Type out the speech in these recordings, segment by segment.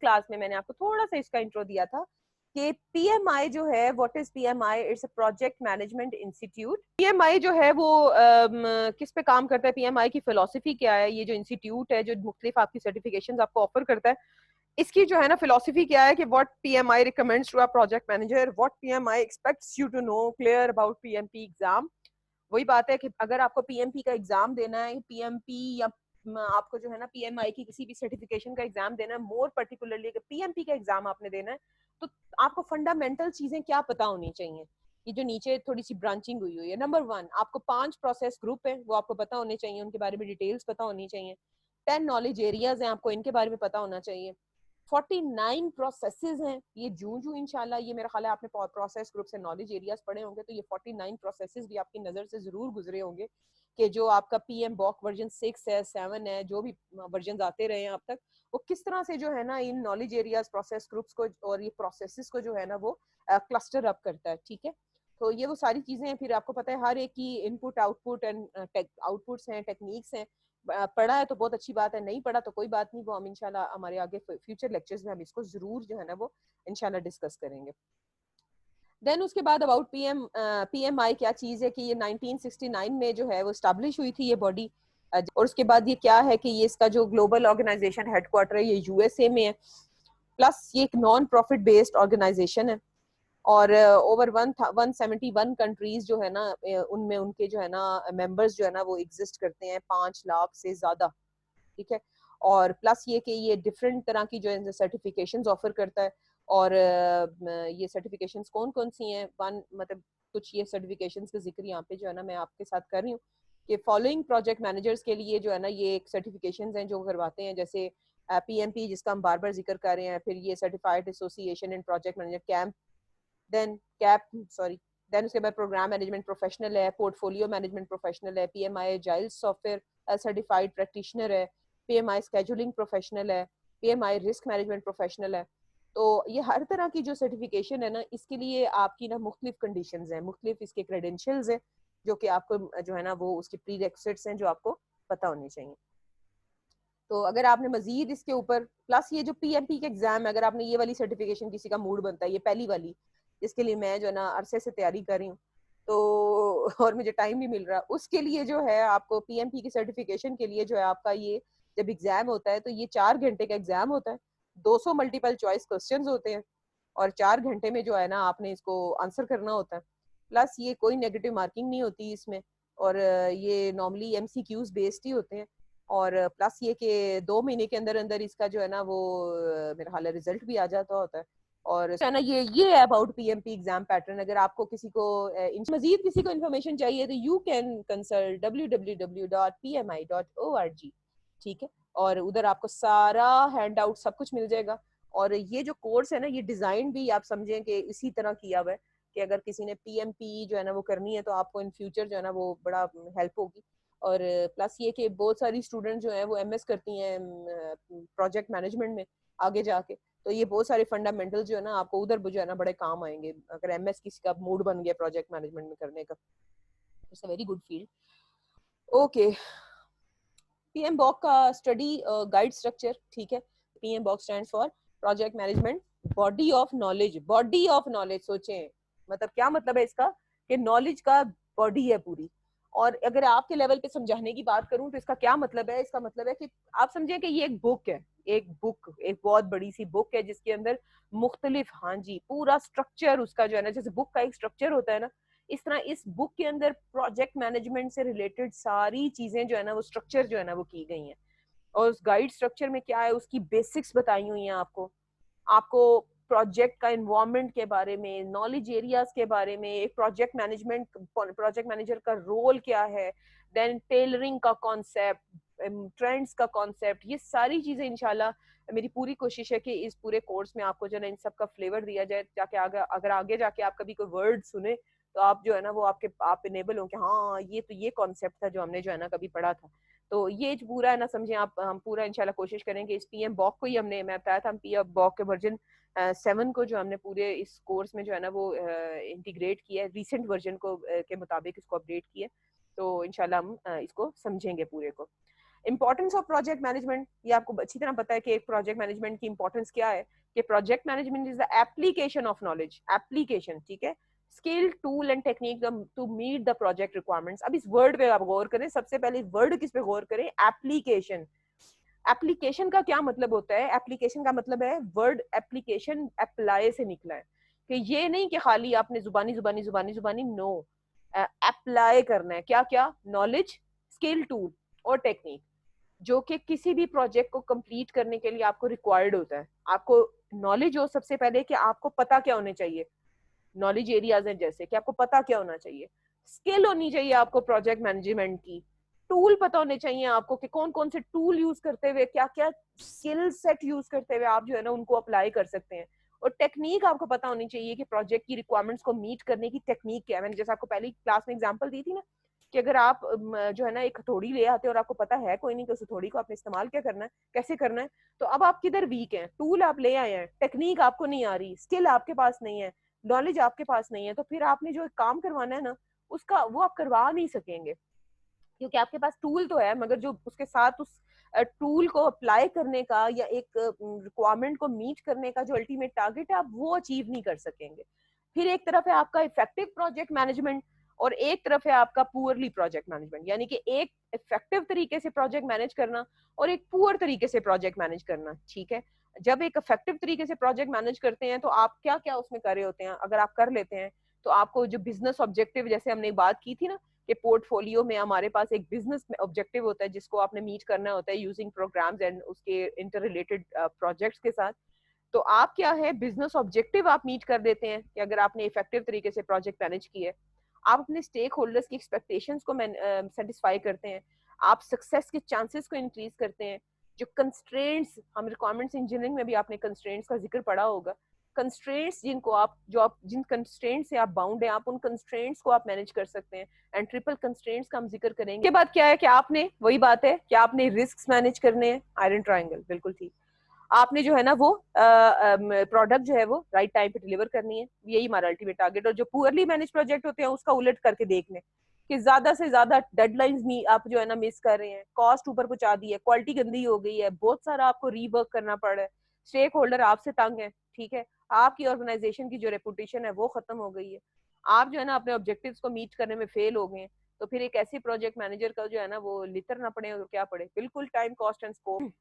Class में मैंने आपको थोड़ा सा इसका इंट्रो दिया था कि पीएमआई जो है, what is PMI? It's a project management institute. PMI जो है वो किस पे काम करता है, पीएमआई की फिलोसफी क्या है, ये जो इंस्टीट्यूट है जो मुख्तलिफ आपकी सर्टिफिकेशन आपको ऑफर करता है, इसकी जो है ना फिलोसफी क्या है कि what PMI recommends to a project manager, what PMI expects you to know, clear about PMP exam. वही बात है कि अगर आपको पीएमपी का एग्जाम देना है, पीएमपी या आपको जो है ना पीएमआई की किसी भी सर्टिफिकेशन का एग्जाम देना है, मोर पर्टिकुलरली अगर पीएमपी का एग्जाम आपने देना है, तो आपको फंडामेंटल चीजें क्या पता होनी चाहिए। ये जो नीचे थोड़ी सी ब्रांचिंग हुई हुई है, नंबर 1 आपको 5 प्रोसेस ग्रुप है वो आपको पता होने चाहिए, उनके बारे में डिटेल्स पता होनी चाहिए। 10 नॉलेज एरियाज हैं, आपको इनके बारे में पता होना चाहिए। 49 प्रोसेसेस हैं, ये जूं इंशाल्लाह, ये मेरा ख्याल है आपने प्रोसेस ग्रुप से नॉलेज एरियाज पढ़े होंगे, तो ये 49 प्रोसेसेस भी आपकी नजर से जरूर गुजरे होंगे कि जो आपका पीएम बॉक वर्जन 6 है, 7 है, जो भी वर्जन आते रहे हैं अब तक, वो किस तरह से जो है ना in knowledge areas process groups को और ये प्रोसेसेस को जो है ना वो क्लस्टर अप करता है। ठीक है, तो ये वो सारी चीजें हैं। फिर आपको पता है हर एक की इनपुट आउटपुट एंड आउटपुट्स हैं, टेक्निक्स हैं। पढ़ा है तो बहुत अच्छी बात है, नहीं पढ़ा तो कोई बात नहीं, वो हम इंशाल्लाह हमारे आगे फ्यूचर लेक्चर्स में हम इसको जरूर जो है ना वो इंशाल्लाह डिस्कस करेंगे। देन उसके बाद अबाउट पीएमआई क्या चीज है कि ये 1969 में जो है वो स्टैब्लिश हुई थी ये बॉडी, और उसके बाद ये क्या है कि ये इसका जो ग्लोबल ऑर्गेनाइजेशन हेडक्वार्टर है ये यूएसए में है, प्लस ये एक नॉन प्रॉफिट बेस्ड ऑर्गेनाइजेशन है, और ओवर 171 कंट्रीज जो है ना उनमें उनके जो है ना मेंबर्स जो है ना वो एग्जिस्ट करते हैं, 5 लाख से ज्यादा। ठीक है, और प्लस ये कि ये डिफरेंट तरह की जो है सर्टिफिकेशंस ऑफर करता है, और ये सर्टिफिकेशंस कौन कौन सी हैं, वन मतलब कुछ ये सर्टिफिकेशंस का जिक्र यहाँ पे जो है ना मैं आपके साथ कर रही हूँ कि फॉलोइंग प्रोजेक्ट मैनेजर्स के लिए जो है ना ये एक सर्टिफिकेशंस हैं जो करवाते हैं, जैसे पीएमपी जिसका हम बार बार जिक्र कर रहे हैं, फिर ये certified association in project manager camp, then cap sorry, then उसके बाद प्रोग्राम मैनेजमेंट प्रोफेशनल है, पोर्टफोलियो मैनेजमेंट प्रोफेशनल है, PMI agile software certified practitioner है, पीएमआई स्केजुलिंग प्रोफेशनल है, पीएमआई रिस्क मैनेजमेंट प्रोफेशनल है। तो ये हर तरह की जो सर्टिफिकेशन है ना इसके लिए आपकी ना मुख्तलिफ कंडीशंस हैं, मुख्तलिफ इसके क्रेडेंशियल्स हैं जो कि आपको जो है ना वो उसके प्रीरेक्विजिट्स हैं जो आपको पता होने चाहिए। तो अगर आपने मजीद इसके ऊपर प्लस ये जो पीएमपी के एग्जाम है, अगर आपने ये वाली सर्टिफिकेशन किसी का मूड बनता है, ये पहली वाली जिसके लिए मैं जो है ना अरसे से तैयारी कर रही हूँ, तो और मुझे टाइम नहीं मिल रहा, उसके लिए जो है आपको पीएमपी की सर्टिफिकेशन के लिए जो है आपका ये जब एग्जाम होता है तो ये 4 घंटे का एग्जाम होता है, 200 मल्टीपल चॉइस क्वेश्चंस होते हैं, और 4 घंटे में जो है ना आपने इसको आंसर करना होता है। प्लस ये कोई नेगेटिव मार्किंग नहीं होती इसमें, और ये नॉर्मली एमसीक्यूज बेस्ड ही होते हैं, और प्लस ये कि 2 महीने के अंदर अंदर इसका जो है ना वो मेरा ख्याल है रिजल्ट भी आ जाता होता है। और है ना ये है अबाउट पीएमपी एग्जाम पैटर्न। अगर आपको किसी को मजीद किसी को इन्फॉर्मेशन चाहिए तो यू कैन कंसल्ट www.pmi.org। ठीक है, और उधर आपको सारा हैंड आउट सब कुछ मिल जाएगा। और ये जो कोर्स है ना ये डिजाइन भी आप समझें कि इसी तरह किया हुआ है कि अगर किसी ने पीएमपी जो है ना वो करनी है तो आपको इन फ्यूचर जो है ना वो बड़ा हेल्प होगी। और प्लस ये कि बहुत सारी स्टूडेंट जो है वो एमएस करती हैं प्रोजेक्ट मैनेजमेंट में आगे जाके, तो ये बहुत सारे फंडामेंटल जो है ना आपको उधर जो है ना बड़े काम आएंगे अगर एमएस किसी का मूड बन गया प्रोजेक्ट मैनेजमेंट में करने का। It's a very good field. Okay, PMBOK का स्टडी गाइड स्ट्रक्चर। ठीक है, PMBOK stands for project management body of knowledge. Body of knowledge सोचें मतलब क्या मतलब है इसका कि नॉलेज का बॉडी है पूरी। और अगर आपके लेवल पे समझाने की बात करूं तो इसका क्या मतलब है, इसका मतलब है कि आप समझें कि ये एक बुक है, एक बुक, एक बहुत बड़ी सी बुक है जिसके अंदर मुख्तलिफ, हाँ जी, पूरा स्ट्रक्चर उसका जो है ना, जैसे बुक का एक स्ट्रक्चर होता है ना, इस तरह इस बुक के अंदर प्रोजेक्ट मैनेजमेंट से रिलेटेड सारी चीजें जो है ना वो स्ट्रक्चर जो है ना वो की गई हैं। और उस गाइड स्ट्रक्चर में क्या है, उसकी बेसिक्स बताई हुई हैं आपको, आपको प्रोजेक्ट का इन्वायरमेंट के बारे में, नॉलेज एरियाज के बारे में, एक प्रोजेक्ट मैनेजर का रोल क्या है, देन टेलरिंग का कॉन्सेप्ट, ट्रेंड्स का कॉन्सेप्ट, ये सारी चीजें इंशाल्लाह मेरी पूरी कोशिश है कि इस पूरे कोर्स में आपको जो है इन सब का फ्लेवर दिया जाए, जाके आगे अगर आगे जाके आप कभी कोई वर्ड सुने तो आप जो है ना वो आप इनेबल हो कि हाँ ये तो ये कॉन्सेप्ट था जो हमने जो है ना कभी पढ़ा था। तो ये जो पूरा है ना समझे आप, हम पूरा इंशाल्लाह कोशिश करेंगे इस पीएम बॉक को ही हमने, मैं बताया था हम पीएम बॉक के वर्जन 7 को जो हमने पूरे इस कोर्स में जो है ना वो इंटीग्रेट किया है, रिसेंट वर्जन को के मुताबिक इसको अपडेट किया, तो इंशाल्लाह हम इसको समझेंगे पूरे को। इंपॉर्टेंस ऑफ प्रोजेक्ट मैनेजमेंट, ये आपको अच्छी तरह पता है कि एक प्रोजेक्ट मैनेजमेंट की इंपॉर्टेंस क्या है, कि project management is the application of knowledge, application, ठीक है, skill tool and technique to meet the project requirements. अब इस वर्ड पे आप गौर करें, सबसे पहले इस वर्ड किस पे गौर करें, एप्लीकेशन। एप्लीकेशन का क्या मतलब होता है, एप्लीकेशन का मतलब है वर्ड एप्लीकेशन अप्लाई से निकला है, कि ये नहीं कि खाली आपने जुबानी जुबानी जुबानी जुबानी, नो, अप्लाई करना है, क्या क्या, नॉलेज, स्किल, टूल और टेक्निक, जो कि किसी भी प्रोजेक्ट को कंप्लीट करने के लिए आपको रिक्वायर्ड होता है। आपको नॉलेज हो सबसे पहले कि आपको पता क्या होने चाहिए, नॉलेज एरियाज हैं जैसे कि आपको पता क्या होना चाहिए, स्किल होनी चाहिए आपको प्रोजेक्ट मैनेजमेंट की, टूल पता होने चाहिए आपको कि कौन कौन से टूल यूज करते हुए, क्या क्या स्किल सेट यूज करते हुए आप जो है ना उनको अप्लाई कर सकते हैं, और टेक्निक आपको पता होनी चाहिए कि प्रोजेक्ट की रिक्वायरमेंट्स को मीट करने की टेक्निक क्या है। मैंने जैसे आपको पहली क्लास में एग्जांपल दी थी ना, कि अगर आप जो है ना एक हथौड़ी ले आते हैं और आपको पता है कोई नहीं कि उस हथौड़ी को आपने इस्तेमाल क्या करना है, कैसे करना है, तो अब आप किधर वीक हैं, टूल आप ले आए हैं, टेक्निक आपको नहीं आ रही, स्किल आपके पास नहीं है, नॉलेज आपके पास नहीं है, तो फिर आपने जो काम करवाना है ना उसका वो आप करवा नहीं सकेंगे, क्योंकि आपके पास टूल तो है मगर जो उसके साथ उस टूल को अप्लाई करने का या एक रिक्वायरमेंट को मीट करने का जो अल्टीमेट टारगेट है आप वो अचीव नहीं कर सकेंगे। फिर एक तरफ है आपका इफेक्टिव प्रोजेक्ट मैनेजमेंट और एक तरफ है आपका पुअरली प्रोजेक्ट मैनेजमेंट, यानी कि एक इफेक्टिव तरीके से प्रोजेक्ट मैनेज करना और एक पुअर तरीके से प्रोजेक्ट मैनेज करना, ठीक है। जब एक इफेक्टिव तरीके से प्रोजेक्ट मैनेज करते हैं तो आप क्या क्या उसमें कर रहे होते हैं, अगर आप कर लेते हैं तो आपको जो बिजनेस ऑब्जेक्टिव, जैसे हमने बात की थी ना कि पोर्टफोलियो में हमारे पास एक बिजनेस ऑब्जेक्टिव होता है जिसको आपने मीट करना होता है यूजिंग प्रोग्राम्स एंड उसके इंटर रिलेटेड प्रोजेक्ट्स के साथ। तो आप क्या है, बिजनेस ऑब्जेक्टिव आप मीट कर देते हैं कि अगर आपने इफेक्टिव तरीके से प्रोजेक्ट मैनेज किया है, आप अपने स्टेक होल्डर्स की एक्सपेक्टेशंस को सेटिस्फाई करते हैं, आप सक्सेस के चांसेस को इंक्रीज करते हैं, जो कंस्ट्रेंट्स, हम रिक्वायरमेंट्स इंजीनियरिंग में भी आपने कंस्ट्रेंट्स का जिक्र पढ़ा होगा, कंस्ट्रेंट्स जिनको आप जो आप जिन कंस्ट्रेंट्स से आप बाउंड है आप उन कंस्ट्रेंट्स को आप मैनेज कर सकते हैं, एंड ट्रिपल कंस्ट्रेंट्स का हम जिक्र करेंगे। के बाद क्या है कि आपने वही बात है कि आपने रिस्क मैनेज करने हैं, आयरन ट्रायंगल, बिल्कुल ठीक, आपने जो है ना वो प्रोडक्ट जो है वो राइट टाइम पे डिलीवर करनी है, यही हमारा अल्टीमेट टारगेट। और जो पुअरली मैनेज प्रोजेक्ट होते हैं उसका उलट करके देखने कि ज्यादा से ज्यादा डेडलाइंस आप जो है ना मिस कर रहे हैं, कॉस्ट ऊपर पहुंचा दी है, क्वालिटी गंदी हो गई है, बहुत सारा आपको रीवर्क करना पड़ रहा है, स्टेक होल्डर आपसे तंग है, ठीक है, आपकी ऑर्गेनाइजेशन की जो रेपुटेशन है वो खत्म हो गई है, आप जो है ना अपने ऑब्जेक्टिव्स को मीट करने में फेल हो गए हैं, तो फिर एक ऐसी प्रोजेक्ट मैनेजर का जो है ना वो लितर ना पड़े और क्या पड़े, बिल्कुल टाइम, कॉस्ट एंड स्कोप।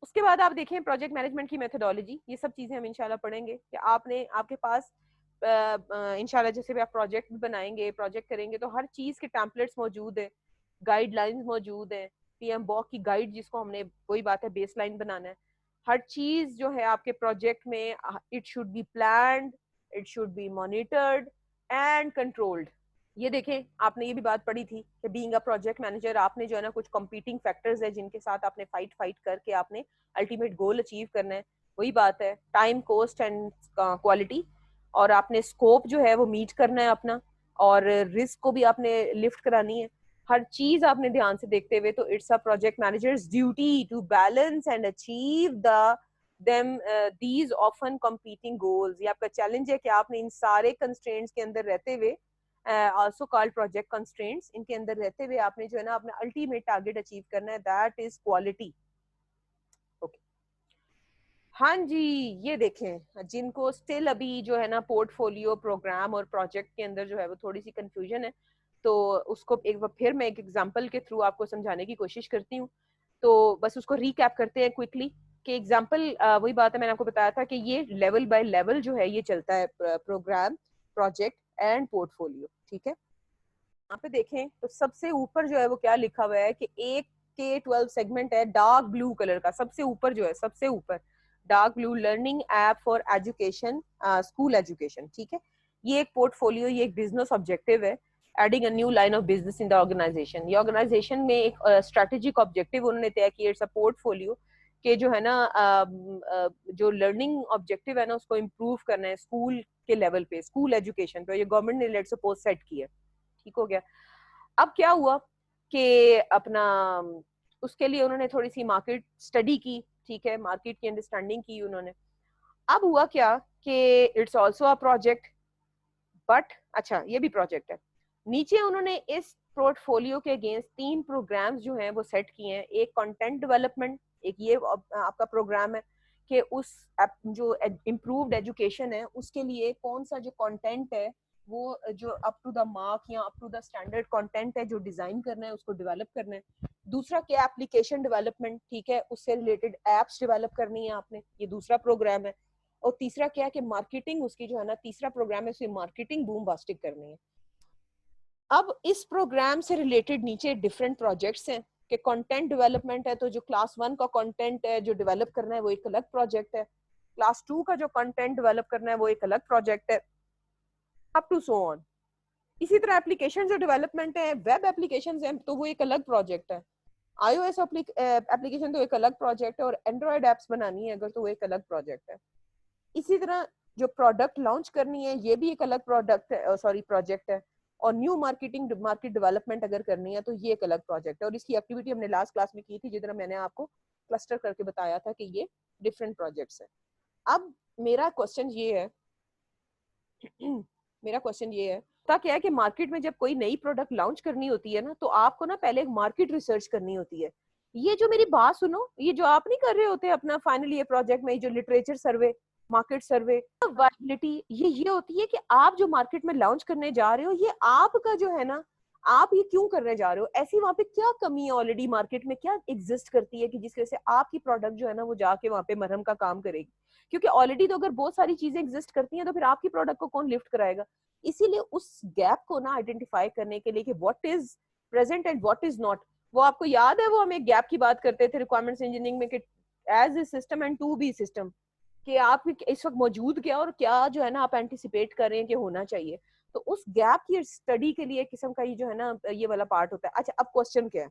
उसके बाद आप देखें प्रोजेक्ट मैनेजमेंट की मेथोडोलॉजी, ये सब चीजें हम इंशाल्लाह पढ़ेंगे कि आपने आपके पास इंशाल्लाह जैसे भी आप प्रोजेक्ट बनाएंगे, प्रोजेक्ट करेंगे तो हर चीज के टेम्पलेट्स मौजूद है, गाइडलाइंस मौजूद है, पीएम बॉक की गाइड जिसको हमने, वही बात है, बेसलाइन बनाना है, हर चीज जो है आपके प्रोजेक्ट में it should be planned, it should be monitored and controlled. ये देखें आपने ये भी बात पढ़ी थी कि बीइंग अ प्रोजेक्ट मैनेजर आपने जो है ना कुछ कंपीटिंग फैक्टर्स है जिनके साथ आपने फाइट करके आपने अल्टीमेट गोल अचीव करना है, वही बात है, टाइम, कॉस्ट एंड क्वालिटी, और आपने स्कोप जो है वो मीट करना है अपना, और रिस्क को भी आपने लिफ्ट करानी है, हर चीज आपने ध्यान से देखते हुए, तो it's a project manager's duty to balance and achieve the them these often competing goals. ये आपका चैलेंज है कि आपने इन सारे कंस्ट्रेंट्स के अंदर रहते हुए, also called project constraints, इनके अंदर रहते हुए आपने जो है ना अपना अल्टीमेट टारगेट अचीव करना है, दैट इज क्वालिटी। ओके, हाँ जी, ये देखें जिनको स्टिल अभी जो है ना पोर्टफोलियो, प्रोग्राम और प्रोजेक्ट के अंदर जो है वो थोड़ी सी कंफ्यूजन है, तो उसको एक बार फिर मैं एक एग्जांपल के थ्रू आपको समझाने की कोशिश करती हूँ। तो बस उसको रिकैप करते हैं क्विकली कि एग्जांपल वही बात है, मैंने आपको बताया था कि ये लेवल बाय लेवल जो है ये चलता है, प्रोग्राम, प्रोजेक्ट एंड पोर्टफोलियो, ठीक है। यहाँ पे देखें तो सबसे ऊपर जो है वो क्या लिखा हुआ है कि एक K-12 सेगमेंट है डार्क ब्लू कलर का, सबसे ऊपर जो है, सबसे ऊपर dark blue, learning app for education, school education, ठीक है। ये एक पोर्टफोलियो, ये एक बिजनेस ऑब्जेक्टिव है, adding a new line of business in the organisation. ये ऑर्गेनाइजेशन में एक स्ट्रेटेजिक ऑब्जेक्टिव उन्होंने तय किया, इट्स अ पोर्टफोलियो, के जो है ना जो लर्निंग ऑब्जेक्टिव है ना उसको इम्प्रूव करना है स्कूल के लेवल पे, स्कूल एजुकेशन पे, ये गवर्नमेंट ने लेट्स सपोज सेट किया, ठीक हो गया। अब क्या हुआ कि अपना उसके लिए उन्होंने थोड़ी सी मार्केट स्टडी की, ठीक है, मार्केट की अंडरस्टैंडिंग की उन्होंने। अब हुआ क्या कि it's also a project, but अच्छा ये भी प्रोजेक्ट है, नीचे उन्होंने इस पोर्टफोलियो के अगेंस्ट 3 प्रोग्राम्स जो हैं वो सेट किए हैं। एक कंटेंट डेवलपमेंट, एक ये आपका प्रोग्राम है कि उस जो इम्प्रूव्ड एजुकेशन है उसके लिए कौन सा जो कंटेंट है वो जो अप टू द मार्क या up to the standard content है जो डिजाइन करना है उसको डेवलप करना है। दूसरा क्या, एप्लीकेशन डेवलपमेंट, ठीक है, उससे रिलेटेड एप्स डेवलप करनी है आपने, ये दूसरा प्रोग्राम है। और तीसरा क्या है कि मार्केटिंग उसकी जो है ना, तीसरा प्रोग्राम है, उसकी मार्केटिंग बूम बास्टिक करनी है। अब इस प्रोग्राम से रिलेटेड नीचे डिफरेंट प्रोजेक्ट्स हैं कि कंटेंट डेवलपमेंट है तो जो क्लास 1 का कंटेंट है जो डेवलप करना है वो एक अलग प्रोजेक्ट है, क्लास 2 का जो कंटेंट डेवलप करना है वो एक अलग प्रोजेक्ट है, अप टू सो ऑन। इसी तरह एप्लीकेशन जो डेवलपमेंट है, वेब एप्लीकेशन है तो वो एक अलग प्रोजेक्ट है, iOS एप्लीकेशन तो एक अलग प्रोजेक्ट है, और एंड्रॉयड एप्स बनानी है अगर तो वो एक अलग प्रोजेक्ट है। इसी तरह जो प्रोडक्ट लॉन्च करनी है ये भी एक अलग प्रोडक्ट है, सॉरी प्रोजेक्ट है। और न्यू मार्केट डेवलपमेंट अगर करनी है तो ये एक अलग प्रोजेक्ट है। और इसकी एक्टिविटी हमने लास्ट क्लास में की थी जिधर मैंने आपको क्लस्टर करके बताया था कि ये डिफरेंट प्रोजेक्ट्स हैं। अब मेरा क्वेश्चन ये है मेरा क्वेश्चन ये है क्या है कि मार्केट में जब कोई नई प्रोडक्ट लॉन्च करनी होती है ना तो आपको ना पहले एक मार्केट रिसर्च करनी होती है। ये जो मेरी बात सुनो, ये जो आप नहीं कर रहे होते अपना फाइनल ईयर प्रोजेक्ट में जो लिटरेचर सर्वे, मार्केट सर्वे, वायबिलिटी, ये होती है कि आप जो मार्केट में लॉन्च करने जा रहे हो ये आपका जो है ना, आप ये क्यों करने जा रहे हो, ऐसी वहां पे क्या कमी है ऑलरेडी मार्केट में, क्या एग्जिस्ट करती है कि जिसकी वजह से आपकी प्रोडक्ट जो है ना वो जाके वहां पे मरहम का काम करेगी। क्योंकि ऑलरेडी तो अगर बहुत सारी चीजें एग्जिस्ट करती हैं तो फिर आपकी प्रोडक्ट को कौन लिफ्ट कराएगा। इसीलिए उस गैप को ना आइडेंटिफाई करने के लिए कि what is present and what is not, वो आपको याद है वो हम एक गैप की बात करते थे रिक्वायरमेंट्स इंजीनियरिंग में कि as a system and to be system, कि आप इस वक्त मौजूद क्या और क्या जो है ना आप एंटिसिपेट कर रहे हैं कि होना चाहिए। तो उस गैप की स्टडी के लिए किस्म का ये जो है ना ये वाला पार्ट होता है। अच्छा, अब क्वेश्चन क्या है,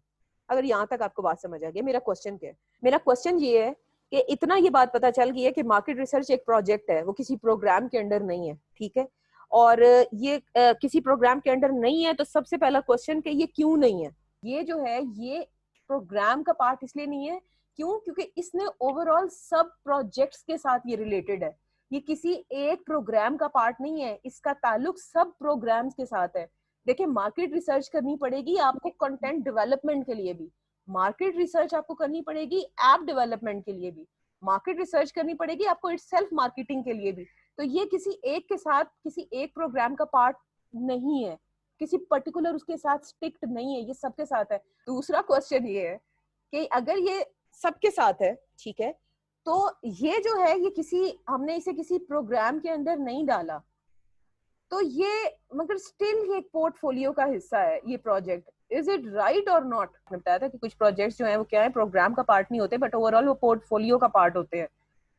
अगर यहाँ तक आपको बात समझ आ गई, मेरा क्वेश्चन क्या है, मेरा क्वेश्चन ये है कि इतना ये बात पता चल गई है कि मार्केट रिसर्च एक प्रोजेक्ट है, वो किसी प्रोग्राम के अंडर नहीं है, ठीक है, और ये किसी प्रोग्राम के अंडर नहीं है। तो सबसे पहला क्वेश्चन कि ये क्यों नहीं है, ये जो है ये प्रोग्राम का पार्ट इसलिए नहीं है, क्यों, क्योंकि इसने ओवरऑल सब प्रोजेक्ट्स के साथ ये रिलेटेड है, ये किसी एक प्रोग्राम का पार्ट नहीं है, इसका ताल्लुक सब प्रोग्राम्स के साथ है। देखिए मार्केट रिसर्च करनी पड़ेगी आपको कंटेंट डेवलपमेंट के लिए भी, मार्केट रिसर्च आपको करनी पड़ेगी ऐप डेवलपमेंट के लिए भी, मार्केट रिसर्च करनी पड़ेगी आपको इट सेल्फ मार्केटिंग के लिए भी। तो ये किसी एक के साथ, किसी एक प्रोग्राम का पार्ट नहीं है, किसी पर्टिकुलर उसके साथ स्टिक्ड नहीं है, ये सबके साथ है। दूसरा क्वेश्चन ये है कि अगर ये सबके साथ है, ठीक है, तो ये जो है ये किसी, हमने इसे किसी प्रोग्राम के अंदर नहीं डाला तो ये, मगर स्टिल ये एक पोर्टफोलियो का हिस्सा है ये प्रोजेक्ट। इज इट राइट और नॉट? मैंने बताया था कि कुछ प्रोजेक्ट्स जो हैं वो क्या है, प्रोग्राम का पार्ट नहीं होते बट ओवरऑल वो पोर्टफोलियो का पार्ट होते हैं।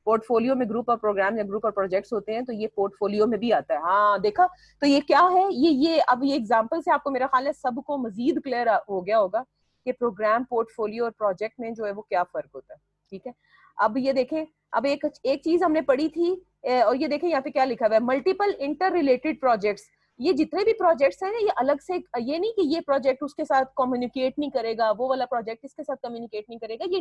पोर्टफोलियो में ग्रुप ऑफ प्रोग्राम या ग्रुप ऑफ प्रोजेक्ट्स होते हैं तो ये पोर्टफोलियो में भी आता है। हाँ देखा, तो ये क्या है, ये अब ये एग्जांपल से आपको मेरा ख्याल है सबको मजीद क्लियर हो गया होगा कि प्रोग्राम, पोर्टफोलियो और प्रोजेक्ट में जो है वो क्या फर्क होता है, ठीक है। अब ये देखें, अब एक चीज हमने पढ़ी थी और ये देखें यहाँ पे क्या लिखा हुआ है, मल्टीपल इंटर रिलेटेड प्रोजेक्ट्स। ये जितने भी प्रोजेक्ट्स हैं ना, ये अलग से, ये नहीं कि ये प्रोजेक्ट उसके साथ कम्युनिकेट नहीं करेगा, वो वाला प्रोजेक्ट इसके साथ कम्युनिकेट नहीं करेगा, ये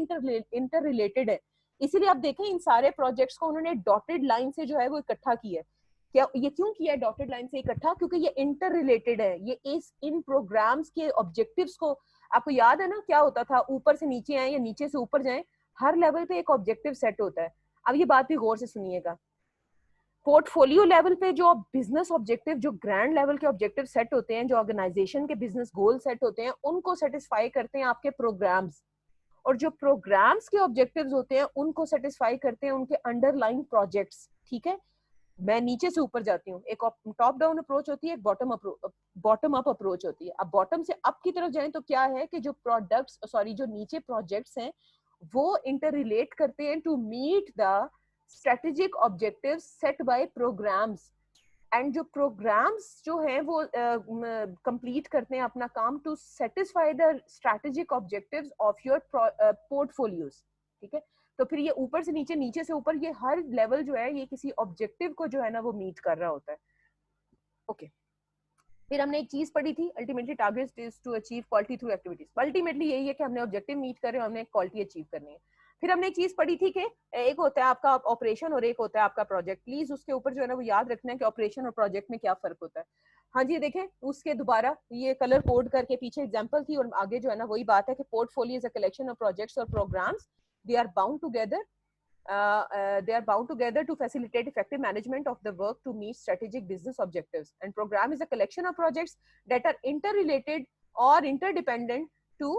इंटर रिलेटेड है। इसीलिए आप देखें इन सारे प्रोजेक्ट्स को उन्होंने डॉटेड लाइन से जो है वो इकट्ठा किया है। क्या ये क्यों किया है डॉटेड लाइन से इकट्ठा? क्योंकि ये इंटर रिलेटेड है, ये इन प्रोग्राम्स के ऑब्जेक्टिव्स को, आपको याद है ना क्या होता था, ऊपर से नीचे आए या नीचे से ऊपर जाए, हर लेवल पे एक ऑब्जेक्टिव सेट होता है। अब ये बात भी गौर से सुनिएगा, पोर्टफोलियो लेवल पे जो बिजनेस ऑब्जेक्टिव, जो ग्रैंड लेवल के ऑब्जेक्टिव सेट होते हैं, जो ऑर्गेनाइजेशन के बिजनेस गोल सेट होते हैं, उनको सेटिस्फाई करते हैं आपके प्रोग्राम्स, और जो प्रोग्राम्स के ऑब्जेक्टिव्स होते हैं उनको सेटिस्फाई करते हैं उनके अंडरलाइन प्रोजेक्ट्स, ठीक है। मैं नीचे से ऊपर जाती हूँ, एक टॉप डाउन अप्रोच होती है, एक बॉटम अप अप्रोच होती है। अब बॉटम से अप की तरफ जाएं तो क्या है कि जो प्रोडक्ट्स, सॉरी जो नीचे प्रोजेक्ट्स हैं वो इंटर रिलेट करते हैं to meet the strategic objectives set by programmes, and जो प्रोग्राम्स जो हैं वो कंप्लीट करते हैं अपना काम to satisfy the strategic objectives of your portfolios, ठीक है। तो फिर ये ऊपर से नीचे, नीचे से ऊपर, ये हर लेवल जो है ये किसी ऑब्जेक्टिव को जो है ना वो मीट कर रहा होता है। ओके, फिर हमने एक चीज पढ़ी थी, ultimately target is to achieve quality through activities. Ultimately यही है कि हमने ऑब्जेक्टिव मीट कर रहे हैं, हमने क्वालिटी अचीव करनी है। फिर हमने एक चीज पढ़ी थी कि एक होता है आपका ऑपरेशन और एक होता है आपका प्रोजेक्ट। प्लीज उसके ऊपर जो है ना वो याद रखना है कि ऑपरेशन और प्रोजेक्ट में क्या फर्क होता है। हाँ जी, देखें उसके दोबारा ये कलर कोड करके पीछे एग्जांपल थी और आगे जो है ना वही बात है कि portfolio is a collection of projects और programs, they are bound together they are bound together to facilitate effective management of the work to meet strategic business objectives. And program is a collection of projects that are interrelated or interdependent to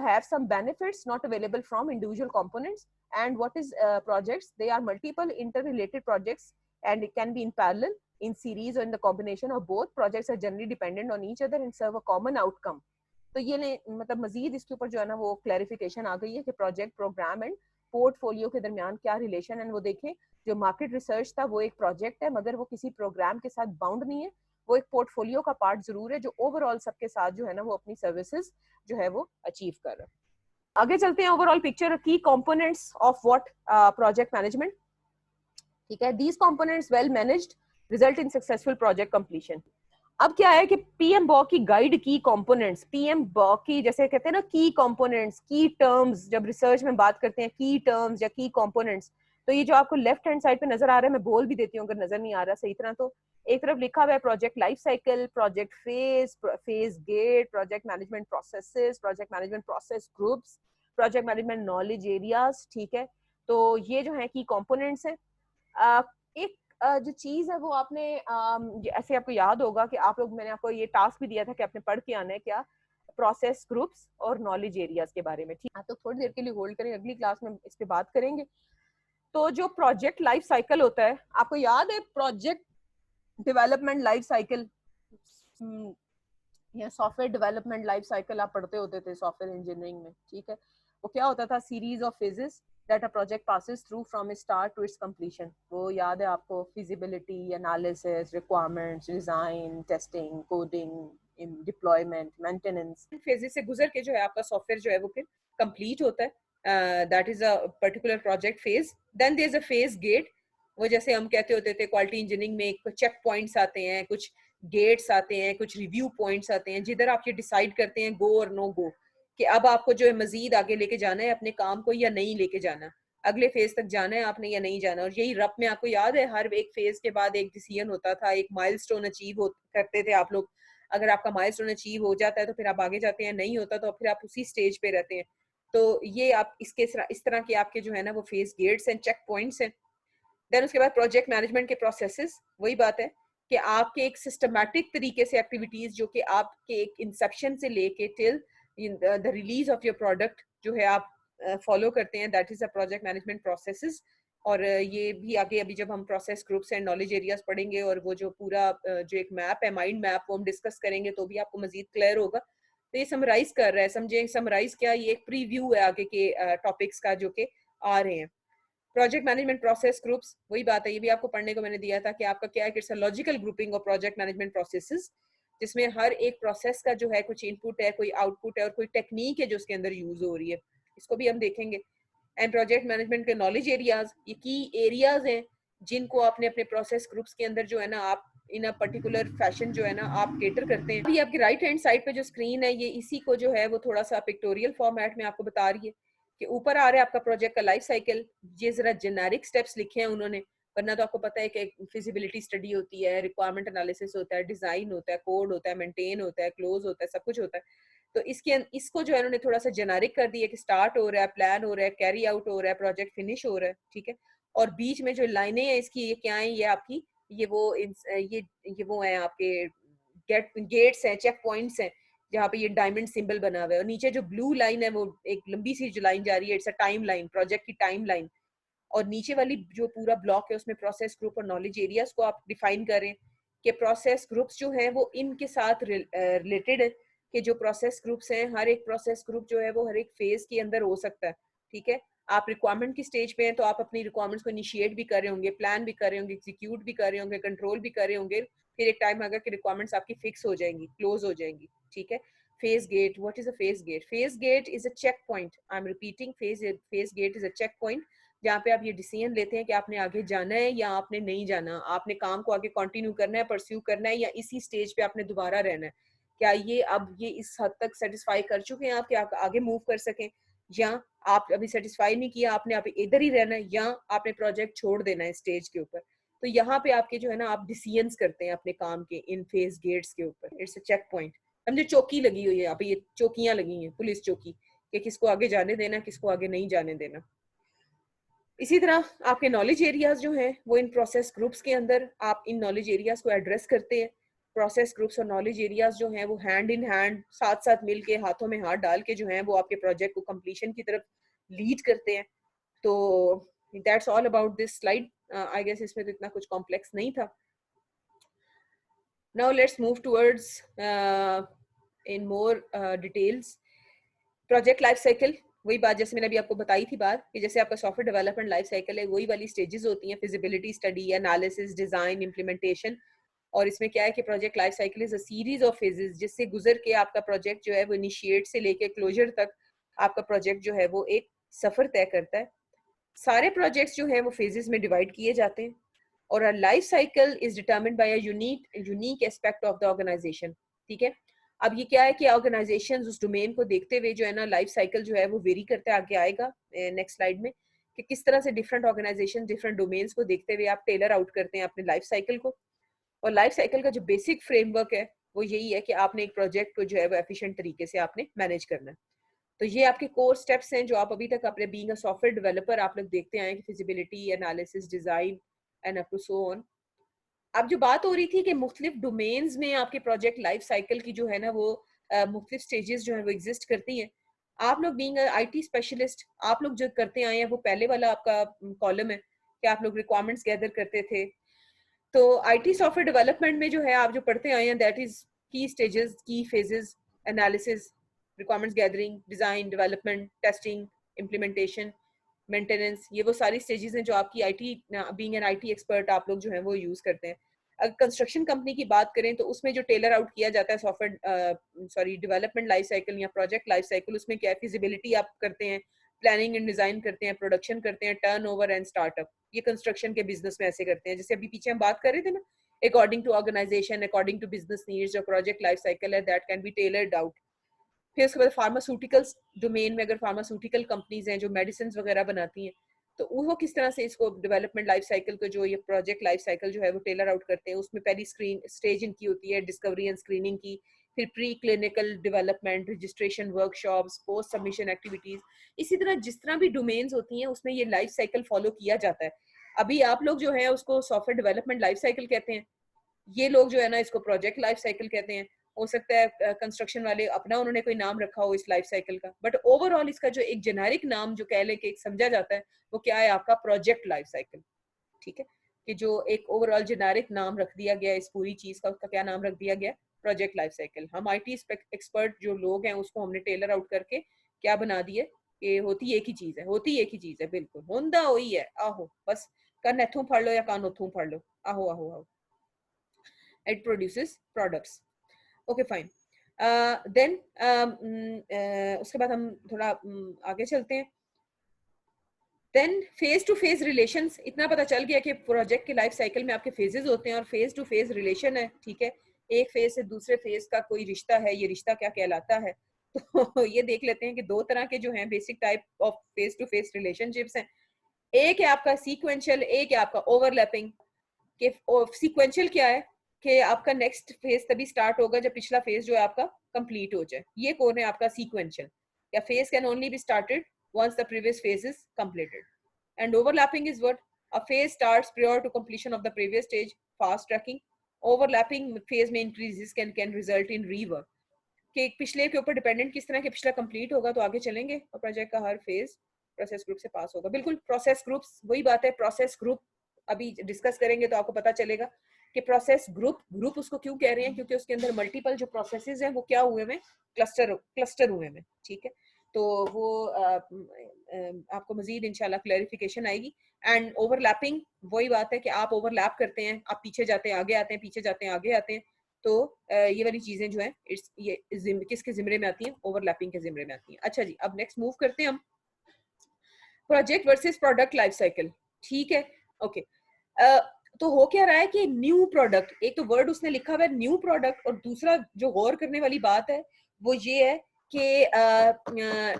have some benefits not available from individual components. And what is projects? They are multiple interrelated projects and it can be in parallel, in series or in the combination of both. Projects are generally dependent on each other and serve a common outcome. तो ये मतलब मजीद इसके ऊपर जो है ना वो clarification आ गई है कि प्रोजेक्ट, प्रोग्राम एंड पोर्टफोलियो के दरमियान क्या रिलेशन है। वो देखें जो मार्केट रिसर्च था वो एक प्रोजेक्ट है मगर वो किसी प्रोग्राम के साथ बाउंड नहीं है, वो एक पोर्टफोलियो का पार्ट जरूर है जो ओवरऑल सबके साथ जो है ना वो अपनी सर्विसेज जो है वो अचीव कर रहा है। आगे चलते हैं, ओवरऑल पिक्चर की components of what project management. ठीक है, these components well managed result in successful project completion. अब क्या है कि पीएम बॉक की गाइड की कंपोनेंट्स, पीएम बॉक की जैसे कहते हैं ना की कंपोनेंट्स, की टर्म्स, जब रिसर्च में बात करते हैं की टर्म्स या की कंपोनेंट्स, तो ये जो आपको लेफ्ट हैंड साइड पे नजर आ रहा है, मैं बोल भी देती हूँ अगर नजर नहीं आ रहा सही तरह, तो एक तरफ लिखा हुआ है project life cycle, project phase, phase gate, project management processes, project management process groups, project management knowledge areas. ठीक है, तो ये जो है की कंपोनेंट्स है। एक जो चीज है वो आपने ऐसे आपको याद होगा कि आप लोग, मैंने आपको ये टास्क भी दिया था कि आपने पढ़ के आना है क्या, प्रोसेस ग्रुप्स और नॉलेज एरियाज के बारे में। ठीक है, तो थोड़ी देर के लिए होल्ड करें, अगली क्लास में इस पे बात करेंगे। तो जो प्रोजेक्ट लाइफ साइकिल होता है, आपको याद है प्रोजेक्ट डेवलपमेंट लाइफ साइकिल या सॉफ्टवेयर डेवलपमेंट लाइफ साइकिल आप पढ़ते होते थे सॉफ्टवेयर इंजीनियरिंग में। ठीक है, वो क्या होता था, series of phases that a project passes through from its start to its completion. वो याद है आपको, feasibility, analysis, requirements, design, testing, coding, in deployment, maintenance phases से गुजर के जो है आपका सॉफ्टवेयर जो है वो फिर complete होता है। that is a particular project phase. Then there is a phase gate. वो जैसे हम कहते होते थे क्वालिटी इंजीनियरिंग में एक चेक पॉइंट्स आते हैं, कुछ गेट्स आते हैं, कुछ रिव्यू पॉइंट्स आते हैं, जिधर आप ये डिसाइड करते हैं गो और नो गो कि अब आपको जो है मजीद आगे लेके जाना है अपने काम को या नहीं लेके जाना, अगले फेज तक जाना है आपने या नहीं जाना। और यही रप में आपको याद है हर एक फेज के बाद एक डिसीजन होता था, एक माइलस्टोन अचीव करते थे आप लोग। अगर आपका माइलस्टोन अचीव हो जाता है तो फिर आप आगे जाते हैं, नहीं होता तो फिर आप उसी स्टेज पे रहते हैं। तो ये आप इस तरह के आपके जो है ना वो phase gates and check points हैं। देन उसके बाद प्रोजेक्ट मैनेजमेंट के प्रोसेसेस, वही बात है कि आपके एक सिस्टमैटिक तरीके से एक्टिविटीज जो कि आपके एक इंसेप्शन से लेके till the release of your product जो है आप फॉलो करते हैं, that is a project management processes. और ये भी आगे अभी जब हम process groups and knowledge areas पढ़ेंगे और वो जो पूरा जो एक मैप है, माइंड मैप, वो हम डिस्कस करेंगे तो भी आपको मजीद क्लियर होगा। तो ये समराइज कर रहा है, समझे समराइज क्या, ये एक प्रीव्यू है आगे के टॉपिक्स का जो कि आ रहे हैं। प्रोजेक्ट मैनेजमेंट प्रोसेस ग्रुप्स, वही बात है, ये भी आपको पढ़ने को मैंने दिया था कि आपका क्या है, it's a logical grouping of project management processes, जिसमें हर एक प्रोसेस का जो है कुछ इनपुट है, कोई आउटपुट है और कोई टेक्निक है जो उसके अंदर यूज हो रही है, इसको भी हम देखेंगे। एंड प्रोजेक्ट मैनेजमेंट के नॉलेज एरियाज, ये की एरियाज हैं जिनको आपने अपने प्रोसेस ग्रुप्स के अंदर जो है ना आप इन अ पर्टिकुलर फैशन जो है ना आप केटर करते हैं। अभी आपकी राइट हैंड साइड पे जो स्क्रीन है ये इसी को जो है वो थोड़ा सा पिक्टोरियल फॉर्मेट में आपको बता रही है कि ऊपर आ रहा है आपका प्रोजेक्ट का लाइफ साइकिल, ये जरा जेनेरिक स्टेप्स लिखे हैं उन्होंने, वरना तो आपको पता है कि फिजिबिलिटी स्टडी होती है, रिक्वायरमेंट एनालिसिस होता है, डिजाइन होता है, कोड होता है, मेंटेन होता है, क्लोज होता है, सब कुछ होता है। तो इसको जो है उन्होंने थोड़ा सा जेनेरिक कर दिया कि स्टार्ट हो रहा है, प्लान हो रहा है, कैरी आउट हो रहा है, प्रोजेक्ट फिनिश हो रहा है। ठीक है, और बीच में जो लाइनें हैं इसकी, ये क्या है, ये आपकी ये वो है आपके गेट्स हैं, चेक पॉइंट्स हैं, जहाँ पे ये डायमंड सिंबल बना हुआ है। और नीचे जो ब्लू लाइन है वो एक लंबी सी जो लाइन जा रही है, it's a time line, project की टाइम लाइन। और नीचे वाली जो पूरा ब्लॉक है उसमें प्रोसेस ग्रुप और नॉलेज एरियाज को आप डिफाइन करें कि प्रोसेस ग्रुप्स जो है वो इनके साथ रिलेटेड है, कि जो प्रोसेस ग्रुप्स हैं, हर एक प्रोसेस ग्रुप जो है वो हर एक फेज के अंदर हो सकता है। ठीक है, आप रिक्वायरमेंट की स्टेज पे हैं तो आप अपनी रिक्वायरमेंट्स को इनिशिएट भी कर रहे होंगे, प्लान भी कर रहे होंगे, एग्जीक्यूट भी कर रहे होंगे, कंट्रोल भी कर रहे होंगे, फिर एक टाइम आएगा कि रिक्वायरमेंट्स आपकी फिक्स हो जाएंगी, क्लोज हो जाएंगी। ठीक है, phase gate, what is a phase gate? Phase gate is a checkpoint. I'm repeating, phase gate is a checkpoint जहाँ पे आप ये डिसीजन लेते हैं कि आपने आगे जाना है या आपने नहीं जाना, आपने काम को आगे कंटिन्यू करना है, परस्यू करना है, या इसी स्टेज पे आपने दोबारा रहना है। क्या ये इस हद तक सेटिस्फाई कर चुके हैं आप कि आप आगे मूव कर सकें, या आप अभी सेटिस्फाई नहीं किया, आपने आप इधर ही रहना है, या आपने प्रोजेक्ट छोड़ देना है स्टेज के ऊपर। तो यहाँ पे आपके जो है ना आप डिसीजंस करते हैं अपने काम के इन फेज गेट्स के ऊपर। It's a check point. समझे चौकी लगी हुई है यहाँ पे, ये चौकियां लगी हैं, पुलिस चौकी, कि किसको आगे जाने देना, किसको आगे नहीं जाने देना। इसी तरह आपके नॉलेज एरियाज जो हैं वो इन प्रोसेस ग्रुप्स के अंदर आप इन नॉलेज एरियाज को एड्रेस करते हैं। प्रोसेस ग्रुप्स और नॉलेज एरियाज जो हैं वो हैंड इन हैंड, साथ साथ मिल के, हाथों में हाथ डाल के जो हैं वो आपके प्रोजेक्ट को कंप्लीशन की तरफ लीड करते हैं। तो that's all about this slide. I guess इसमें तो इतना कुछ कॉम्प्लेक्स नहीं था। Now let's move towards in more details project life cycle. वही बात जैसे मैंने अभी आपको बताई थी बात, कि जैसे आपका सॉफ्टवेयर डेवलपमेंट लाइफ साइकिल है, वही वाली स्टेजेस होती हैं, feasibility study, analysis, design, implementation. और इसमें क्या है कि project life cycle is a series of phases, जिससे गुजर के आपका प्रोजेक्ट जो है वो इनिशिएट से लेके क्लोजर तक आपका प्रोजेक्ट जो है वो एक सफर तय करता है। सारे प्रोजेक्ट्स जो है वो फेजेस में डिवाइड किए जाते हैं, और a life cycle is determined by a unique aspect of the organisation. ठीक है, अब ये क्या है कि ऑर्गेनाइजेशंस उस डोमेन को देखते हुए जो है ना लाइफ साइकिल जो है वो वेरी करता है। आगे आएगा नेक्स्ट स्लाइड में कि किस तरह से डिफरेंट ऑर्गेनाइजेशन डिफरेंट डोमेन्स को देखते हुए आप टेलर आउट करते हैं अपने लाइफ साइकिल को। और लाइफ साइकिल का जो बेसिक फ्रेमवर्क है वो यही है कि आपने एक प्रोजेक्ट को जो है वो एफिशिएंट तरीके से आपने मैनेज करना है। तो ये आपके कोर स्टेप्स हैं जो आप अभी तक अपने बीइंग अ सॉफ्टवेयर डेवलपर आप लोग देखते आए कि feasibility, analysis, design and up to so on. अब जो बात हो रही थी कि मुख्तलिफ डोमेन्स में आपके प्रोजेक्ट लाइफ साइकिल की जो है ना वो मुख्तलिफ स्टेजेस जो है वो एग्जिस्ट करती हैं। आप लोग बीइंग आईटी स्पेशलिस्ट आप लोग जो करते आए हैं वो पहले वाला आपका कॉलम है कि आप लोग रिक्वायरमेंट्स गैदर करते थे। तो आईटी सॉफ्टवेयर डेवलपमेंट में जो है आप जो पढ़ते आए हैं दैट इज की स्टेजेस, की phases, analysis, requirements gathering, design, development, testing, implementation, maintenance. ये वो सारी स्टेजेस हैं जो आपकी IT being an IT expert आप लोग जो है वो यूज करते हैं। अगर कंस्ट्रक्शन कंपनी की बात करें तो उसमें जो टेलर आउट किया जाता है software sorry development life cycle या प्रोजेक्ट लाइफ साइकिल, उसमें क्या है, फिजिबिलिटी आप करते हैं, प्लानिंग एंड डिजाइन करते हैं, प्रोडक्शन करते हैं, टर्नओवर एंड स्टार्टअप। ये कंस्ट्रक्शन के बिजनेस में ऐसे करते हैं। जैसे अभी पीछे हम बात कर रहे थे ना, according to organisation, according to business needs, जो प्रोजेक्ट लाइफ साइकिल है that can be tailored out. फिर उसके बाद फार्मास्यूटिकल्स डोमेन में अगर फार्मास्यूटिकल कंपनीज हैं जो मेडिसिन वगैरह बनाती हैं, तो वो किस तरह से इसको डेवलपमेंट लाइफ साइकिल को जो ये प्रोजेक्ट लाइफ साइकिल जो है वो टेलर आउट करते हैं। उसमें पहली स्क्रीन स्टेज इनकी होती है डिस्कवरी एंड स्क्रीनिंग की, फिर pre clinical development, registration, workshops, post submission activities. इसी तरह जिस तरह भी डोमेन्स होती हैं उसमें ये लाइफ साइकिल फॉलो किया जाता है। अभी आप लोग जो है उसको सॉफ्टवेयर डेवलपमेंट लाइफ साइकिल कहते हैं, ये लोग जो है ना इसको प्रोजेक्ट लाइफ साइकिल कहते हैं। हो सकता है कंस्ट्रक्शन वाले अपना उन्होंने कोई नाम रखा हो इस लाइफ साइकिल का, बट ओवरऑल इसका जो एक जेनेरिक नाम जो कह ले कि समझा जाता है वो क्या है, आपका प्रोजेक्ट लाइफ साइकिल। ठीक है, कि जो एक ओवरऑल जेनेरिक नाम रख दिया गया इस पूरी चीज का, उसका क्या नाम रख दिया गया, प्रोजेक्ट लाइफ साइकिल। हम आईटी एक्सपर्ट जो लोग हैं उसको हमने टेलर आउट करके क्या बना दिए कि होती एक ही चीज है, होती एक ही चीज है, बिल्कुल होंदा वही है। आहो बस कन इथों फड़ लो या कान उथों फड़ लो, आहो आहो आहो, it produces products. Okay, fine. Then उसके बाद हम थोड़ा आगे चलते हैं। Then phase to phase relations, इतना पता चल गया कि प्रोजेक्ट के लाइफ साइकिल में आपके फेजेस होते हैं और फेज टू फेज रिलेशन है। ठीक है, एक फेज से दूसरे फेज का कोई रिश्ता है, ये रिश्ता क्या कहलाता है। तो ये देख लेते हैं कि दो तरह के जो हैं basic type of phase to phase relationships हैं। एक है आपका सीक्वेंशियल, एक है आपका ओवरलैपिंग। कि सीक्वेंशियल क्या है कि आपका नेक्स्ट फेज तभी स्टार्ट होगा जब पिछला फेज जो है आपका कंप्लीट हो जाए। ये कौन है आपका सीक्वेंशियल, या phase can only be started once the previous phase is completed. And overlapping is what? A phase starts prior to completion of the previous stage, fast tracking. Overlapping phase में increases can result in rework. कि पिछले के ऊपर dependent किस तरह के पिछला complete होगा तो आगे चलेंगे और प्रोजेक्ट का हर फेज प्रोसेस ग्रुप से पास होगा। बिल्कुल प्रोसेस ग्रुप्स वही बात है, प्रोसेस ग्रुप अभी डिस्कस करेंगे तो आपको पता चलेगा कि प्रोसेस ग्रुप उसको क्यों कह रहे हैं, क्योंकि उसके अंदर मल्टीपल जो प्रोसेसेस हैं वो क्या हुए में क्लस्टर हुए में। ठीक है, तो वो आपको मजीद इंशाल्लाह क्लैरिफिकेशन आएगी। एंड ओवरलैपिंग वही बात है कि आप ओवरलैप करते हैं, आप पीछे जाते हैं आगे आते हैं, पीछे जाते हैं आगे आते हैं। तो ये वाली चीजें जो हैं ये किसके जिम्मे में आती हैं, ओवरलैपिंग के जिम्मे में आती हैं। अच्छा जी, अब नेक्स्ट मूव करते हैं हम project versus product life cycle. ठीक है, ओके। तो हो क्या रहा है कि न्यू प्रोडक्ट, एक तो वर्ड उसने लिखा हुआ है न्यू प्रोडक्ट, और दूसरा जो गौर करने वाली बात है वो ये है कि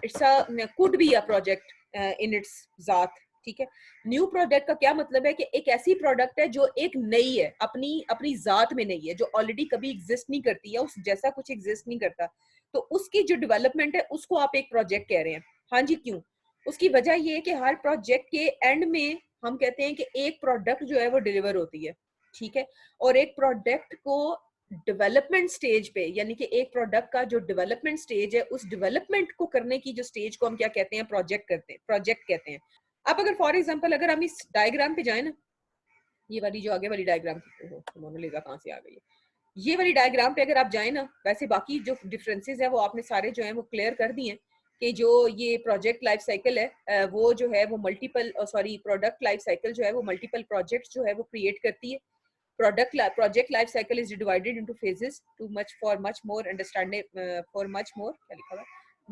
it's a could be a project in its जात। ठीक है। न्यू प्रोडक्ट का क्या मतलब है कि एक ऐसी प्रोडक्ट है जो एक नई है, अपनी अपनी जात में नई है, जो ऑलरेडी कभी एग्जिस्ट नहीं करती है, उस जैसा कुछ एग्जिस्ट नहीं करता, तो उसकी जो डेवलपमेंट है उसको आप एक प्रोजेक्ट कह रहे हैं। हाँ जी, क्यों? उसकी वजह ये है कि हर प्रोजेक्ट के एंड में हम कहते हैं कि एक प्रोडक्ट जो है वो डिलीवर होती है, ठीक है। और एक प्रोडक्ट को डेवलपमेंट स्टेज पे, यानी कि एक प्रोडक्ट का जो डेवलपमेंट स्टेज है, उस डेवलपमेंट को करने की जो स्टेज को हम क्या कहते हैं? प्रोजेक्ट कहते हैं। अब अगर फॉर एग्जांपल अगर हम इस डायग्राम पे जाए ना, ये वाली जो आगे वाली डायग्राम थी, मोनालिसा कहाँ से आ गई है, ये वाली डायग्राम पे अगर आप जाए ना, वैसे बाकी जो डिफरेंसेस है वो आपने सारे जो है वो क्लियर कर दिए हैं कि जो ये प्रोजेक्ट लाइफ साइकिल है वो जो है वो मल्टीपल प्रोडक्ट लाइफ साइकिल जो है वो मल्टीपल प्रोजेक्ट जो है वो क्रिएट करती है। project life cycle is divided into phases to much more understanding for much more क्या लिखा हुआ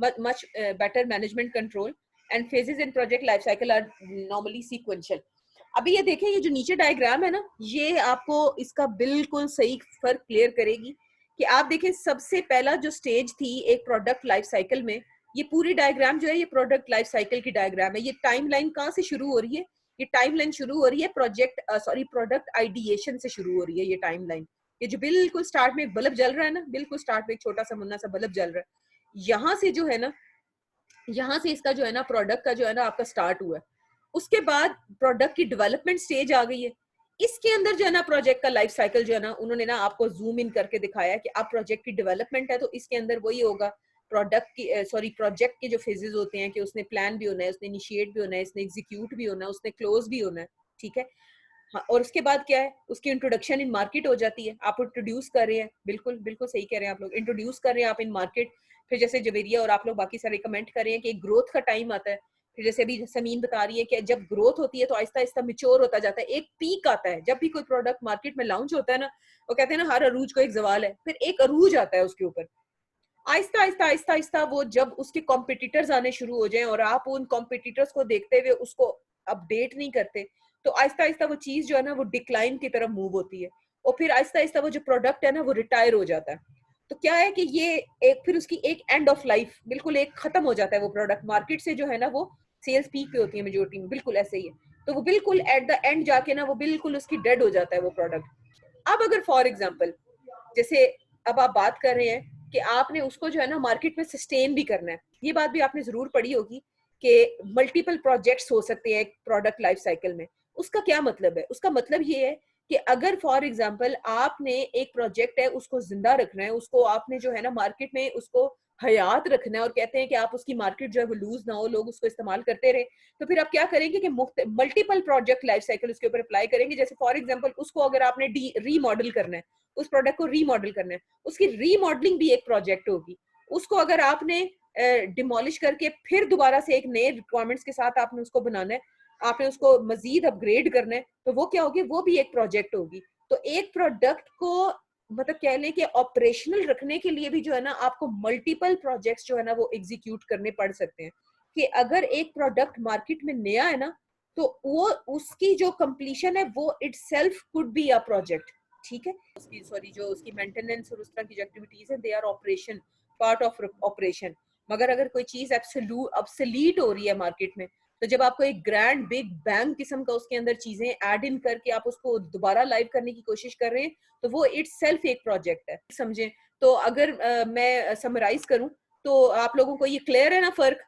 है? much better management control and phases in project life cycle are normally sequential। अभी ये देखें, ये जो नीचे डायग्राम है ना, ये आपको इसका बिल्कुल सही फर्क क्लियर करेगी कि आप देखें सबसे पहला जो स्टेज थी एक प्रोडक्ट लाइफ साइकिल में, ये पूरी डायग्राम जो है ये प्रोडक्ट लाइफ साइकिल की डायग्राम है। ये टाइमलाइन कहाँ से शुरू हो रही है? ये टाइमलाइन शुरू हो रही है प्रोडक्ट आइडिएशन से शुरू हो रही है ये टाइमलाइन। ये जो बिल्कुल स्टार्ट में एक बल्ब जल रहा है ना, बिल्कुल स्टार्ट में एक छोटा सा मुन्ना सा बल्ब जल रहा है, यहाँ से जो है ना, यहाँ से इसका जो है ना प्रोडक्ट का जो है ना आपका स्टार्ट हुआ है। उसके बाद प्रोडक्ट की डेवलपमेंट स्टेज आ गई है। इसके अंदर जो है ना प्रोजेक्ट का लाइफ साइकिल जो है ना उन्होंने ना आपको जूम इन करके दिखाया कि अब प्रोजेक्ट की डेवलपमेंट है तो इसके अंदर वही होगा, प्रोजेक्ट के जो फेजेस होते हैं कि उसने प्लान भी होना है, उसने इनिशिएट भी होना है, उसने एग्जीक्यूट भी होना है, उसने क्लोज भी होना है, ठीक है। हाँ, और उसके बाद क्या है? उसकी इंट्रोडक्शन इन मार्केट हो जाती है। आप इंट्रोड्यूस कर रहे हैं, बिल्कुल बिल्कुल सही कह रहे हैं आप लोग, इंट्रोड्यूस कर रहे हैं आप इन मार्केट। फिर जैसे जवेरिया और आप लोग बाकी सारे कमेंट कर रहे हैं कि एक ग्रोथ का टाइम आता है। फिर जैसे अभी समीन बता रही है कि जब ग्रोथ होती है तो आहिस्ता आहिस्ता मिच्योर होता जाता है, एक पीक आता है। जब भी कोई प्रोडक्ट मार्केट में लॉन्च होता है ना, वो कहते हैं ना हर अरूज को एक जवाल है, फिर एक अरूज आता है उसके ऊपर। आहिस्ता आहिस्ता आहिस्ता आहिस्ता वो जब उसके कॉम्पिटिटर्स आने शुरू हो जाएं और आप उन कॉम्पिटिटर्स को देखते हुए उसको अपडेट नहीं करते, तो आहिस्ता आहिस्ता वो चीज जो है ना वो डिक्लाइन की तरफ मूव होती है और फिर आहिस्ता आहिस्ता वो जो प्रोडक्ट है ना वो रिटायर हो जाता है। तो क्या है कि ये एक फिर उसकी एक एंड ऑफ लाइफ, बिल्कुल एक खत्म हो जाता है वो प्रोडक्ट मार्केट से जो है ना, वो सेल्स पीक पे होती है मेजोरिटी में, बिल्कुल ऐसे ही है। तो वो बिल्कुल एट द एंड जाके ना वो बिल्कुल उसकी डेड हो जाता है वो प्रोडक्ट। अब अगर फॉर एग्जाम्पल जैसे अब आप बात कर रहे हैं कि आपने उसको जो है ना मार्केट में सस्टेन भी करना है, ये बात भी आपने जरूर पढ़ी होगी कि मल्टीपल प्रोजेक्ट्स हो सकते हैं एक प्रोडक्ट लाइफ साइकिल में। उसका क्या मतलब है? उसका मतलब ये है कि अगर फॉर एग्जांपल आपने एक प्रोजेक्ट है उसको जिंदा रखना है, उसको आपने जो है ना मार्केट में उसको हयात रखना है, और कहते हैं कि आप उसकी मार्केट जो है वो लूज ना हो, लोग उसको इस्तेमाल करते रहे, तो फिर आप क्या करेंगे कि मल्टीपल प्रोजेक्ट लाइफ साइकिल उसके ऊपर अप्लाई करेंगे। जैसे फॉर एग्जांपल उसको अगर आपने रीमॉडल करना है, उस प्रोडक्ट को रीमॉडल करना है, उसकी रीमॉडलिंग भी एक प्रोजेक्ट होगी। उसको अगर आपने डिमोलिश करके फिर दोबारा से एक नए रिक्वायरमेंट्स के साथ आपने उसको बनाना है, आपने उसको मजीद अपग्रेड करना है, तो वो क्या होगी? वो भी एक प्रोजेक्ट होगी। तो एक प्रोडक्ट को मतलब कह लें कि ऑपरेशनल रखने के लिए भी जो है ना आपको मल्टीपल प्रोजेक्ट्स जो है ना वो एग्जीक्यूट करने पड़ सकते हैं। कि अगर एक प्रोडक्ट मार्केट में नया है ना, तो वो उसकी जो कंप्लीशन है वो itself could be a project, ठीक है। उसकी जो उसकी मेंटेनेंस और उस तरह की जो एक्टिविटीज है they are operation, part of operation. मगर अगर कोई चीज ऑब्सोलीट हो रही है मार्केट में, तो जब आपको एक ग्रैंड बिग बैंग किस्म का उसके अंदर चीजें ऐड इन करके आप उसको दोबारा लाइव करने की कोशिश कर रहे हैं, तो वो इटसेल्फ एक प्रोजेक्ट है, समझे। तो अगर मैं समराइज करूं तो आप लोगों को ये क्लियर है ना फर्क,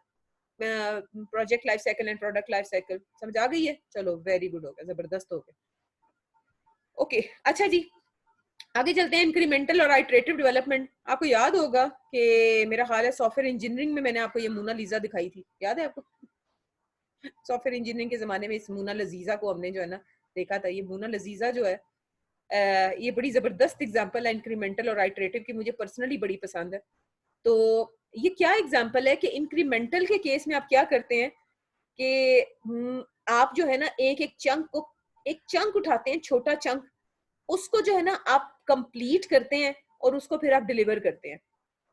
project life cycle and product life cycle समझ आ गई है? चलो वेरी गुड हो गया, जबरदस्त हो गया। ओके अच्छा जी, आगे चलते हैं। इंक्रीमेंटल और आइटरेटिव डेवलपमेंट। आपको याद होगा कि मेरा ख्याल है सॉफ्टवेयर इंजीनियरिंग में मैंने आपको ये मोनालिसा दिखाई थी, याद है आपको? सॉफ्टवेयर इंजीनियरिंग के जमाने में इस मोना लजीजा को हमने जो है ना देखा था। ये मोना लजीजा जो है ये बड़ी जबरदस्त एग्जांपल है इंक्रीमेंटल और आइटरेटिव की, मुझे पर्सनली बड़ी पसंद है। तो ये क्या एग्जांपल है कि इंक्रीमेंटल के केस में आप क्या करते हैं कि आप जो है ना एक चंक उठाते हैं, छोटा चंक, उसको जो है ना आप कंप्लीट करते हैं और उसको फिर आप डिलीवर करते हैं।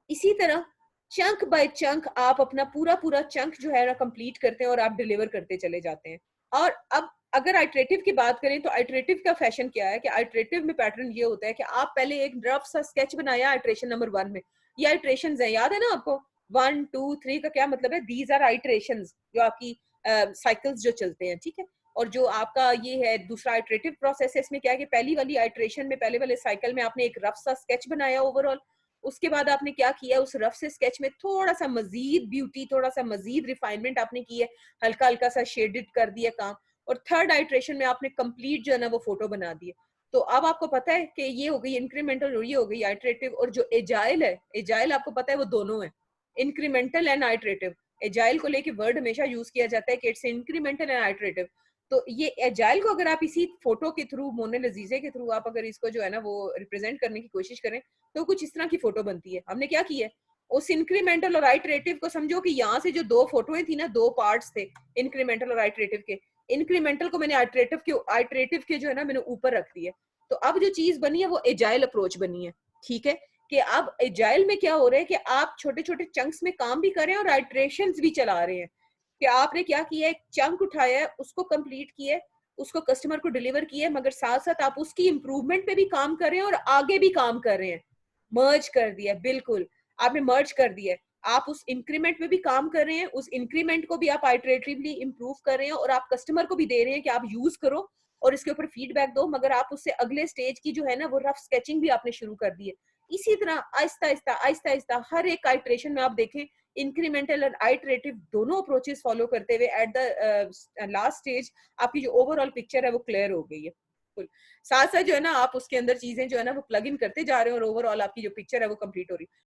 इसी तरह चंक बाय चंक आप अपना पूरा पूरा चंक जो है ना कंप्लीट करते हैं और आप डिलीवर करते चले जाते हैं। और अब अगर आइटरेटिव की बात करें तो आइटरेटिव का फैशन क्या है कि आइटरेटिव में पैटर्न ये होता है कि आप पहले एक रफ सा स्केच बनाया आइटरेशन नंबर 1 में। ये आइटरेशंस हैं, याद है ना आपको? 1 2 3 का क्या मतलब है? दीज आर आइटरेशंस, जो आपकी साइकिल्स जो चलते हैं, ठीक है। और जो आपका ये है दूसरा आइटरेटिव प्रोसेस है, इसमें क्या है कि पहली वाली आइटरेशन में, पहले वाले साइकिल में आपने एक रफ सा स्केच बनाया ओवरऑल, उसके बाद आपने क्या किया, उस रफ से स्केच में थोड़ा सा मजीद ब्यूटी, थोड़ा सा मजीद रिफाइनमेंट आपने की है, हल्का हल्का सा शेडेड कर दिया काम, और थर्ड आइटरेशन में आपने कंप्लीट जो है ना वो फोटो बना दी है। तो अब आपको पता है कि ये हो गई इंक्रीमेंटल और ये हो गई आइटरेटिव। और जो एजाइल है, एजाइल आपको पता है वो दोनों है, इंक्रीमेंटल एंड आइटरेटिव। एजाइल को लेके वर्ड हमेशा यूज किया जाता है कि इट्स इंक्रीमेंटल एंड आइटरेटिव। तो ये एजाइल को अगर आप इसी फोटो के थ्रू, मोने लजीजे के थ्रू आप अगर इसको जो है ना वो रिप्रेजेंट करने की कोशिश करें तो कुछ इस तरह की फोटो बनती है। हमने क्या किया है, उस इंक्रीमेंटल और आइटरेटिव को समझो कि यहाँ से जो दो फोटोएं थी ना, दो पार्ट्स थे इंक्रीमेंटल और आइटरेटिव के, इंक्रीमेंटल को मैंने आइटरेटिव के जो है ना मैंने ऊपर रख दिया। तो अब जो चीज बनी है वो एजाइल अप्रोच बनी है, ठीक है। कि अब एजाइल में क्या हो रहा है कि आप छोटे छोटे चंक्स में काम भी कर रहे हैं और आइटरेशंस भी चला रहे हैं। कि आपने क्या किया है, एक चंक उठाया है, उसको कंप्लीट किया है, उसको कस्टमर को डिलीवर किया है, मगर साथ साथ आप उसकी इंप्रूवमेंट पे भी काम कर रहे हैं और आगे भी काम कर रहे हैं। मर्ज कर दिया, बिल्कुल आपने मर्ज कर दिया है। आप उस इंक्रीमेंट में भी काम कर रहे हैं, उस इंक्रीमेंट को भी आप आइटरेटिवली इंप्रूव कर रहे हैं और आप कस्टमर को भी दे रहे हैं कि आप यूज करो और इसके ऊपर फीडबैक दो, मगर आप उससे अगले स्टेज की जो है ना वो रफ स्केचिंग भी आपने शुरू कर दी है। इसी तरह आहिस्ता आहिस्ता आहिस्ता आहिस्ता हर एक आइटरेशन में आप देखें इंक्रीमेंटल और आइटरेटिव दोनों अप्रोचेस फॉलो करते हुए एट द लास्ट स्टेज आपकी जो ओवरऑल पिक्चर है वो क्लियर हो गई है। साथ साथ जो है ना आप उसके अंदर चीजें जो है ना वो प्लग इन करते जा रहे हो और ओवरऑल आपकी जो पिक्चर है वो कंप्लीट हो रही है।